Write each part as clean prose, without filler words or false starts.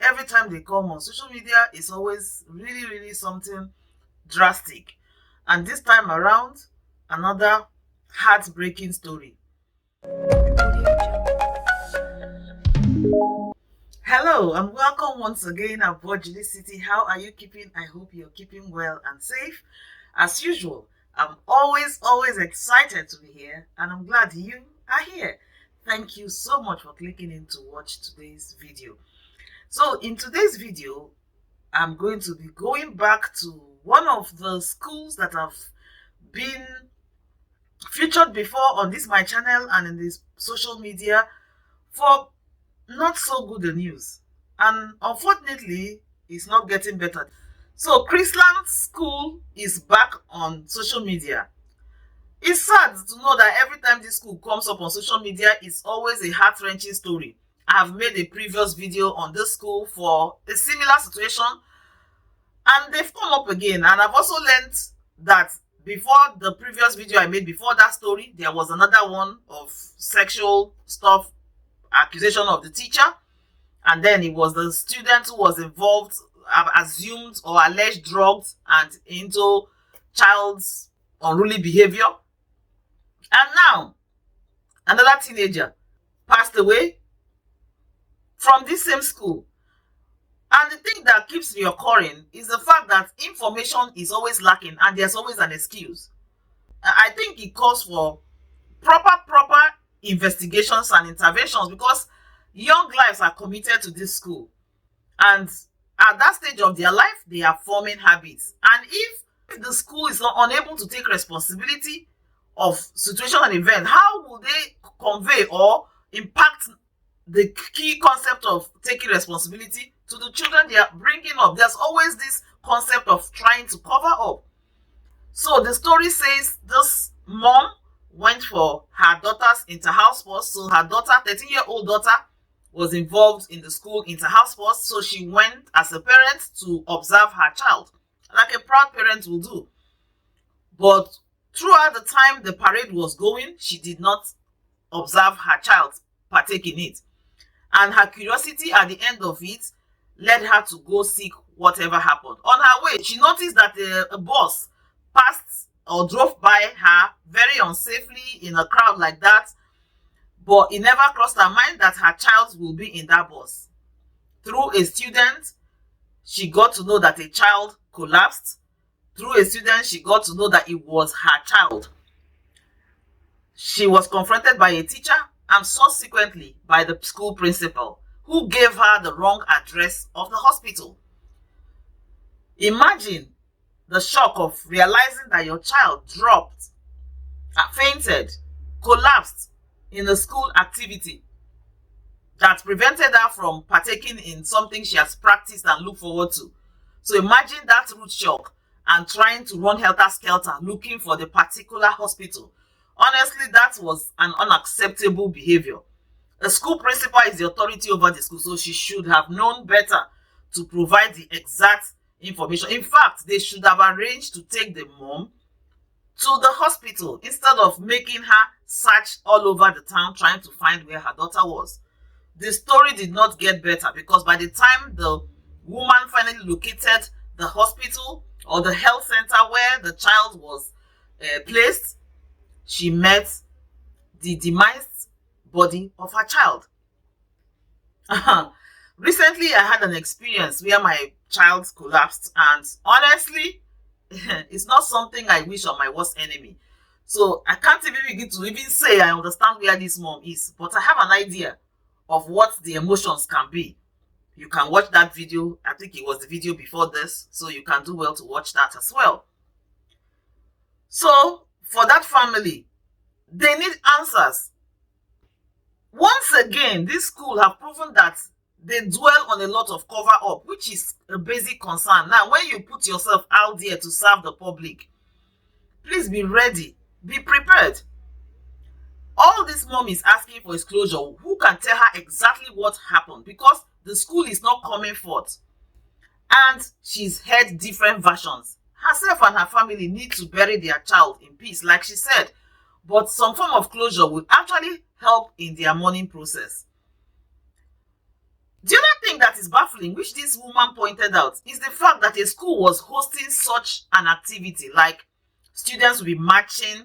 every time they come on social media, it's always really something drastic. And this time around, another heartbreaking story. Hello and welcome once again aboard JulieCity. How are you keeping? I hope you're keeping well and safe. As usual, I'm always excited to be here, and I'm glad you are here. Thank you so much for clicking in to watch today's video. So in today's video, I'm going to be going back to one of the schools that have been featured before on this my channel and in this social media for not so good news, and unfortunately it's not getting better. So Chrisland school is back on social media. It's sad to know that every time this school comes up on social media, it's always a heart-wrenching story. I have made a previous video on this school for a similar situation, and they've come up again. And I've also learned that before the previous video I made before that story, there was another one of sexual stuff, accusation of the teacher, and then it was the student who was involved, assumed or alleged drugs and into child's unruly behavior. And now another teenager passed away from this same school. And the thing that keeps reoccurring is the fact that information is always lacking and there's always an excuse. I think it calls for proper investigations and interventions, because young lives are committed to this school, and at that stage of their life they are forming habits. And if the school is not unable to take responsibility of situation and event, how will they convey or impact the key concept of taking responsibility to the children they are bringing up? There's always this concept of trying to cover up. So the story says this mom went for her daughter's inter-house sports. So her daughter, 13-year-old daughter, was involved in the school inter-house sports. So she went as a parent to observe her child, like a proud parent will do. But throughout the time the parade was going, she did not observe her child partake in it. And her curiosity at the end of it led her to go seek whatever happened. On her way, she noticed that a bus passed or drove by her very unsafely in a crowd like that, but it never crossed her mind that her child will be in that bus. Through a student, she got to know that a child collapsed. Through a student, she got to know that it was her child. She was confronted by a teacher and subsequently by the school principal, who gave her the wrong address of the hospital. Imagine the shock of realizing that your child dropped, fainted, collapsed in a school activity that prevented her from partaking in something she has practiced and looked forward to. So imagine that root shock and trying to run helter-skelter looking for the particular hospital. Honestly, that was an unacceptable behavior. The school principal is the authority over the school, so she should have known better to provide the exact information. In fact, they should have arranged to take the mom to the hospital instead of making her search all over the town trying to find where her daughter was. The story did not get better, because by the time the woman finally located the hospital or the health center where the child was placed, she met the demised body of her child. Recently, I had an experience where my child collapsed, and honestly, it's not something I wish on my worst enemy. So I can't even begin to even say I understand where this mom is, but I have an idea of what the emotions can be. You can watch that video. I think it was the video before this, so you can do well to watch that as well. So for that family, they need answers. Once again, this school have proven that they dwell on a lot of cover up, which is a basic concern. Now, when you put yourself out there to serve the public, please be ready, be prepared. All this mom is asking for is closure. Who can tell her exactly what happened? Because the school is not coming forth, and she's heard different versions. Herself and her family need to bury their child in peace, like she said, but some form of closure will actually help in their mourning process. The other thing that is baffling, which this woman pointed out, is the fact that a school was hosting such an activity. Like, students will be marching,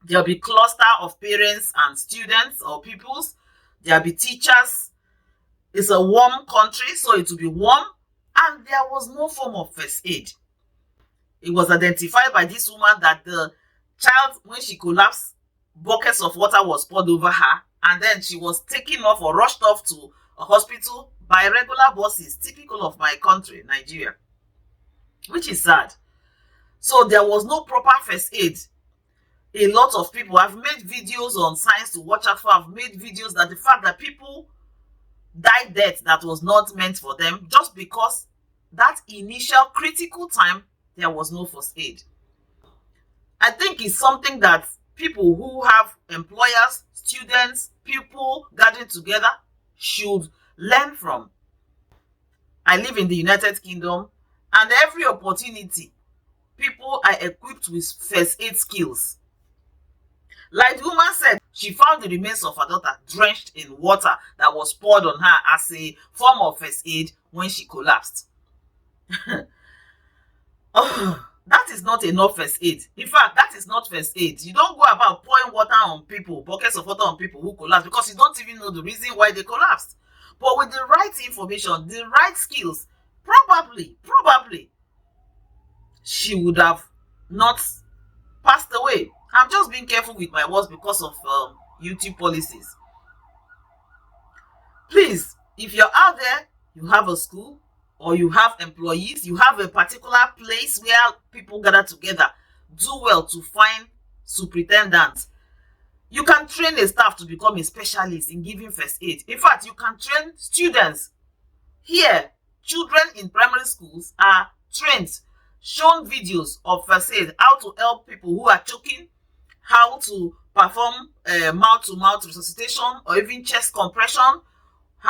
there'll be cluster of parents and students or pupils, there'll be teachers. It's a warm country, so it will be warm, and there was no form of first aid. It was identified by this woman that the child, when she collapsed, buckets of water was poured over her, and then she was taken off or rushed off to a hospital by regular buses, typical of my country, Nigeria, which is sad. So there was no proper first aid. A lot of people have made videos on signs to watch out for. I've made videos that the fact that people died death that was not meant for them just because that initial critical time there was no first aid. I think it's something that people who have employers, students, people gathering together should learn from. I live in the United Kingdom, and every opportunity, people are equipped with first aid skills. Like the woman said, she found the remains of her daughter drenched in water that was poured on her as a form of first aid when she collapsed. Oh, that is not enough first aid. In fact, that is not first aid. You don't go about pouring water on people, buckets of water on people who collapse, because you don't even know the reason why they collapsed. But with the right information, the right skills, probably, she would have not passed away. I'm just being careful with my words because of YouTube policies. Please, if you're out there, you have a school, or you have employees, you have a particular place where people gather together, do well to find superintendents. You can train a staff to become a specialist in giving first aid. In fact, you can train students. Here, children in primary schools are trained, shown videos of first aid, how to help people who are choking, how to perform mouth-to-mouth resuscitation or even chest compression,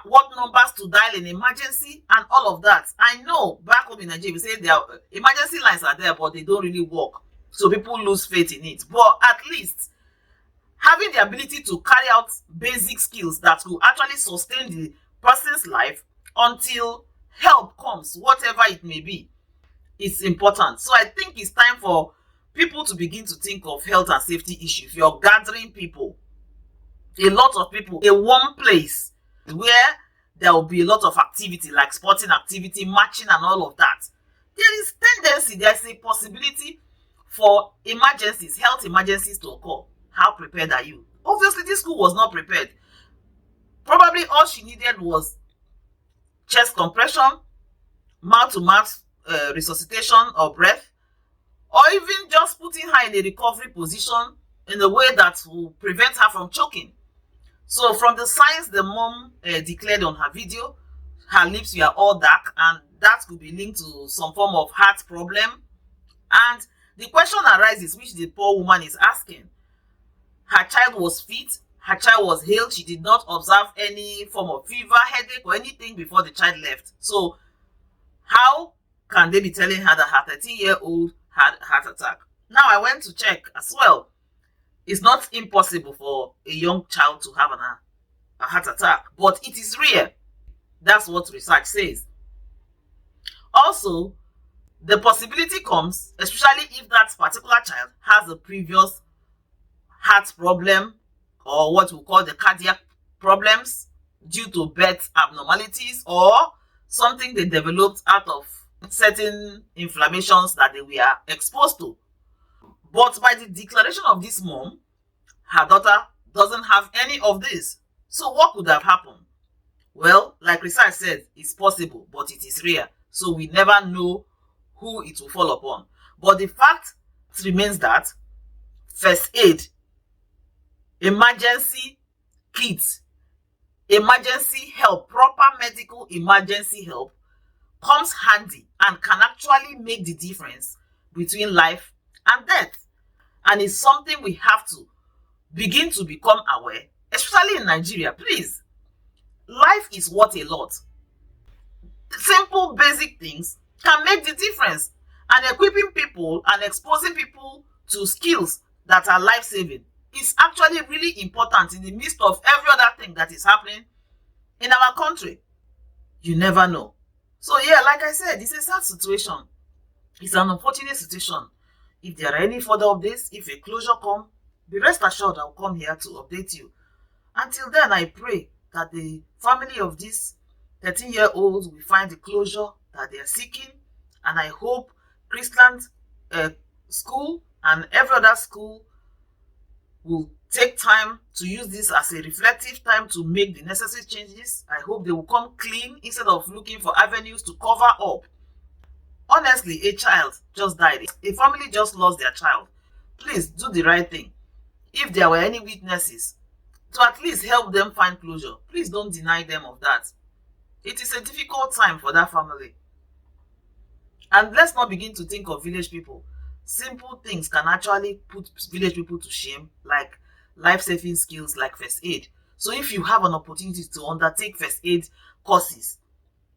what numbers to dial in emergency, and all of that. I know back home in Nigeria, we say their emergency lines are there, but they don't really work. So people lose faith in it. But at least having the ability to carry out basic skills that will actually sustain the person's life until help comes, whatever it may be, is important. So I think it's time for people to begin to think of health and safety issues. If you're gathering people, a lot of people, in one place where there will be a lot of activity, like sporting activity, marching and all of that, there's a possibility for emergencies, health emergencies to occur. How prepared are you? Obviously, this school was not prepared. Probably all she needed was chest compression, mouth-to-mouth resuscitation or breath, or even just putting her in a recovery position in a way that will prevent her from choking. So from the signs the mom declared on her video, her lips were all dark, and that could be linked to some form of heart problem. And the question arises, which the poor woman is asking: her child was fit, her child was healed, she did not observe any form of fever, headache, or anything before the child left. So how can they be telling her that her 13-year-old had a heart attack? Now I went to check as well. It's not impossible for a young child to have a heart attack, but it is rare. That's what research says. Also, the possibility comes, especially if that particular child has a previous heart problem, or what we call the cardiac problems due to birth abnormalities, or something they developed out of certain inflammations that they were exposed to. But by the declaration of this mom, her daughter doesn't have any of this. So what could have happened? Well, like research said, it's possible, but it is rare. So we never know who it will fall upon. But the fact remains that first aid, emergency kits, emergency help, proper medical emergency help comes handy and can actually make the difference between life and death. And it's something we have to begin to become aware, especially in Nigeria. Please, life is worth a lot. Simple, basic things can make the difference. And equipping people and exposing people to skills that are life-saving is actually really important in the midst of every other thing that is happening in our country. You never know. So yeah, like I said, it's a sad situation. It's an unfortunate situation. If there are any further updates, if a closure come, be rest assured I'll come here to update you. Until then, I pray that the family of this 13-year-old will find the closure that they are seeking. And I hope Chrisland school and every other school will take time to use this as a reflective time to make the necessary changes. I hope they will come clean instead of looking for avenues to cover up. Honestly, a child just died. A family just lost their child. Please do the right thing. If there were any witnesses, to at least help them find closure, please don't deny them of that. It is a difficult time for that family. And let's not begin to think of village people. Simple things can actually put village people to shame, like life-saving skills like first aid. So if you have an opportunity to undertake first aid courses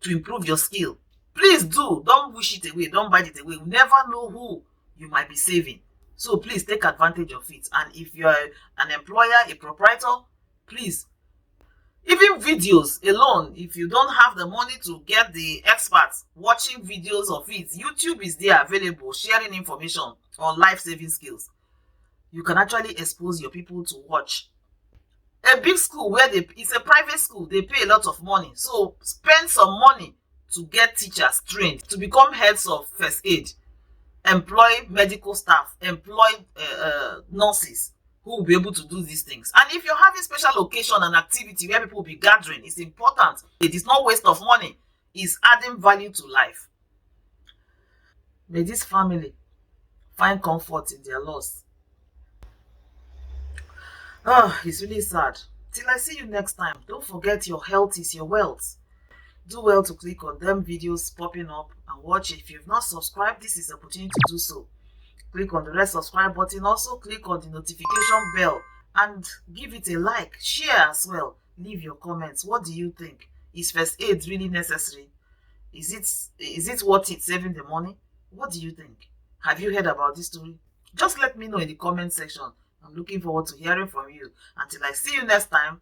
to improve your skill, please do. Don't wish it away. Don't bite it away. You never know who you might be saving. So please take advantage of it. And if you're an employer, a proprietor, please, even videos alone, if you don't have the money to get the experts watching videos of it, YouTube is there available, sharing information on life-saving skills. You can actually expose your people to watch. A big school where it's a private school, they pay a lot of money. So spend some money to get teachers trained to become heads of first aid. Employ medical staff, employ nurses who will be able to do these things. And if you're having special occasion and activity where people will be gathering, it's important. It is not waste of money. It's adding value to life. May this family find comfort in their loss. Oh, it's really sad. Till I see you next time, don't forget your health is your wealth. Do well to click on them videos popping up and watch it. If you've not subscribed, this is the opportunity to do so. Click on the red subscribe button. Also click on the notification bell and give it a like. Share as well. Leave your comments. What do you think? Is first aid really necessary? Is it worth it saving the money? What do you think? Have you heard about this story? Just let me know in the comment section. I'm looking forward to hearing from you. Until I see you next time,